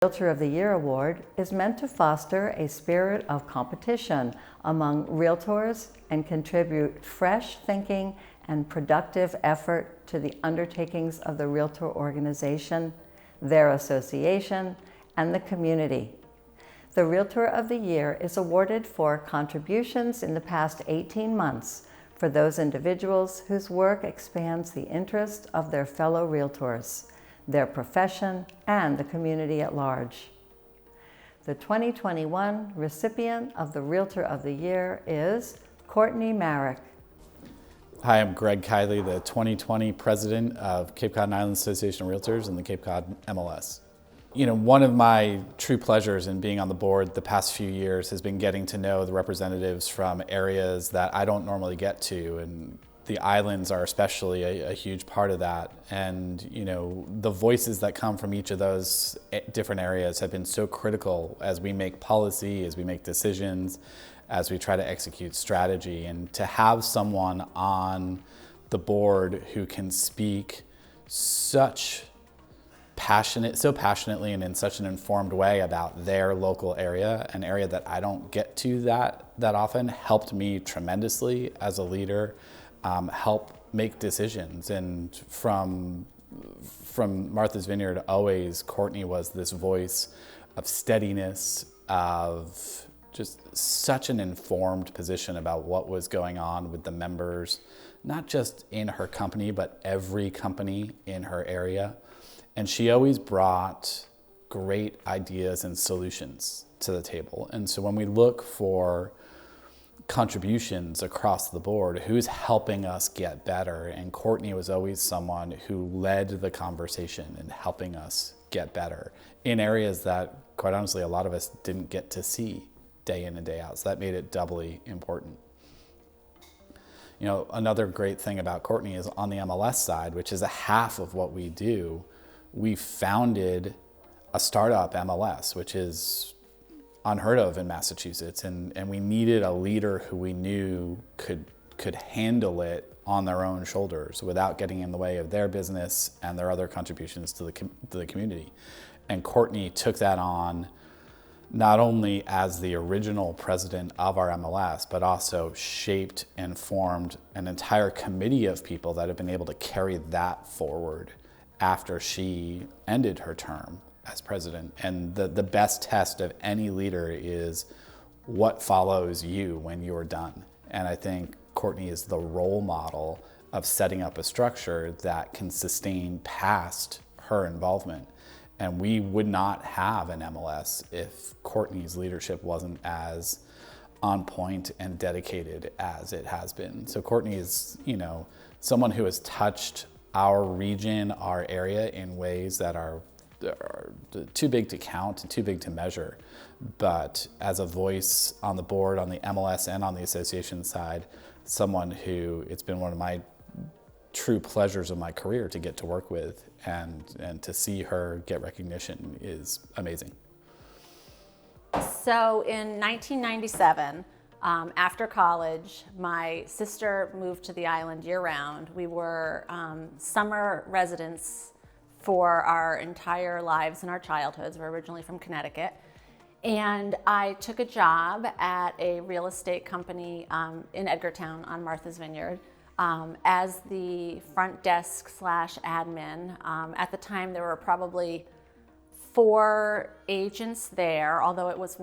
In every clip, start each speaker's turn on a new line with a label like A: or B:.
A: Realtor of the Year Award is meant to foster a spirit of competition among realtors and contribute fresh thinking and productive effort to the undertakings of the Realtor organization, their association, and the community. The Realtor of the Year is awarded for contributions in the past 18 months for those individuals whose work expands the interest of their fellow realtors, their profession, and the community at large. The 2021 recipient of the Realtor of the Year is Courtney Marek.
B: Hi, I'm Greg Kiley, the 2020 president of Cape Cod and Islands Association of Realtors and the Cape Cod MLS. You know, one of my true pleasures in being on the board the past few years has been getting to know the representatives from areas that I don't normally get to, and the islands are especially a huge part of that. And you know, the voices that come from each of those different areas have been so critical as we make policy, as we make decisions, as we try to execute strategy. And to have someone on the board who can speak so passionately and in such an informed way about their local area, an area that I don't get to that often, helped me tremendously as a leader, help make decisions. And from Martha's Vineyard, always Courtney was this voice of steadiness, of just such an informed position about what was going on with the members, not just in her company, but every company in her area. And she always brought great ideas and solutions to the table. And so when we look for contributions across the board, who's helping us get better? And Courtney was always someone who led the conversation in helping us get better in areas that, quite honestly, a lot of us didn't get to see day in and day out. So that made it doubly important. You know, another great thing about Courtney is on the MLS side, which is a half of what we do, we founded a startup MLS, which is unheard of in Massachusetts, and we needed a leader who we knew could handle it on their own shoulders without getting in the way of their business and their other contributions to the community. And Courtney took that on not only as the original president of our MLS, but also shaped and formed an entire committee of people that have been able to carry that forward after she ended her term as president. And the best test of any leader is what follows you when you're done. And I think Courtney is the role model of setting up a structure that can sustain past her involvement. And we would not have an MLS if Courtney's leadership wasn't as on point and dedicated as it has been. So Courtney is, you know, someone who has touched our region, our area in ways that are too big to count and too big to measure. But as a voice on the board, on the MLS and on the association side, someone who it's been one of my true pleasures of my career to get to work with, and to see her get recognition is amazing.
C: So in 1997, after college, my sister moved to the island year-round. We were summer residents for our entire lives and our childhoods. We're originally from Connecticut. And I took a job at a real estate company in Edgartown on Martha's Vineyard as the front desk / admin. At the time, there were probably 4 agents there, although it was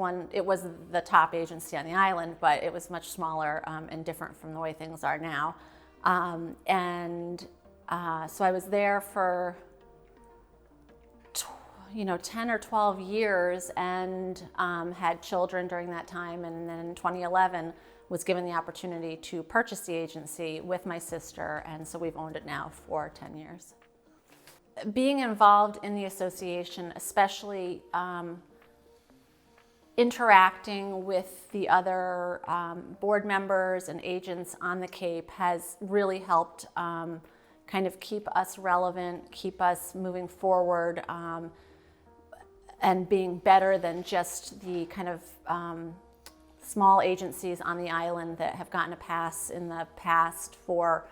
C: the top agency on the island, but it was much smaller and different from the way things are now. So I was there for 10 or 12 years and had children during that time. And then in 2011 was given the opportunity to purchase the agency with my sister. And so we've owned it now for 10 years. Being involved in the association, especially interacting with the other board members and agents on the Cape, has really helped kind of keep us relevant, keep us moving forward, and being better than just the kind of small agencies on the island that have gotten a pass in the past for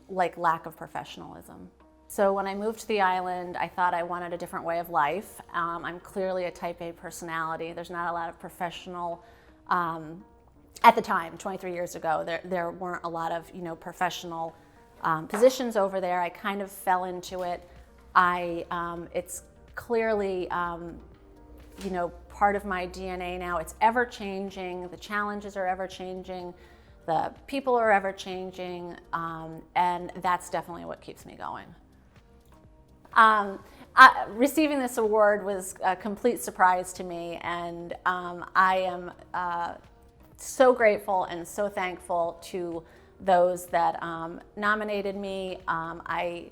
C: lack of professionalism. So when I moved to the island, I thought I wanted a different way of life. I'm clearly a type A personality. There's not a lot of professional, at the time, 23 years ago, there weren't a lot of, professional positions over there. I kind of fell into it. It's clearly, part of my DNA now. It's ever changing. The challenges are ever changing. The people are ever changing. And that's definitely what keeps me going. Receiving this award was a complete surprise to me, and I am so grateful and so thankful to those that nominated me. I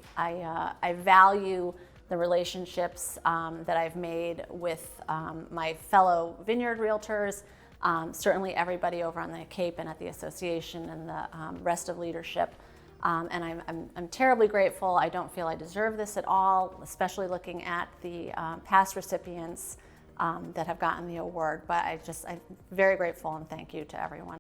C: value the relationships that I've made with my fellow vineyard realtors, certainly everybody over on the Cape and at the association and the rest of leadership. And I'm terribly grateful. I don't feel I deserve this at all, especially looking at the past recipients that have gotten the award. But I'm very grateful, and thank you to everyone.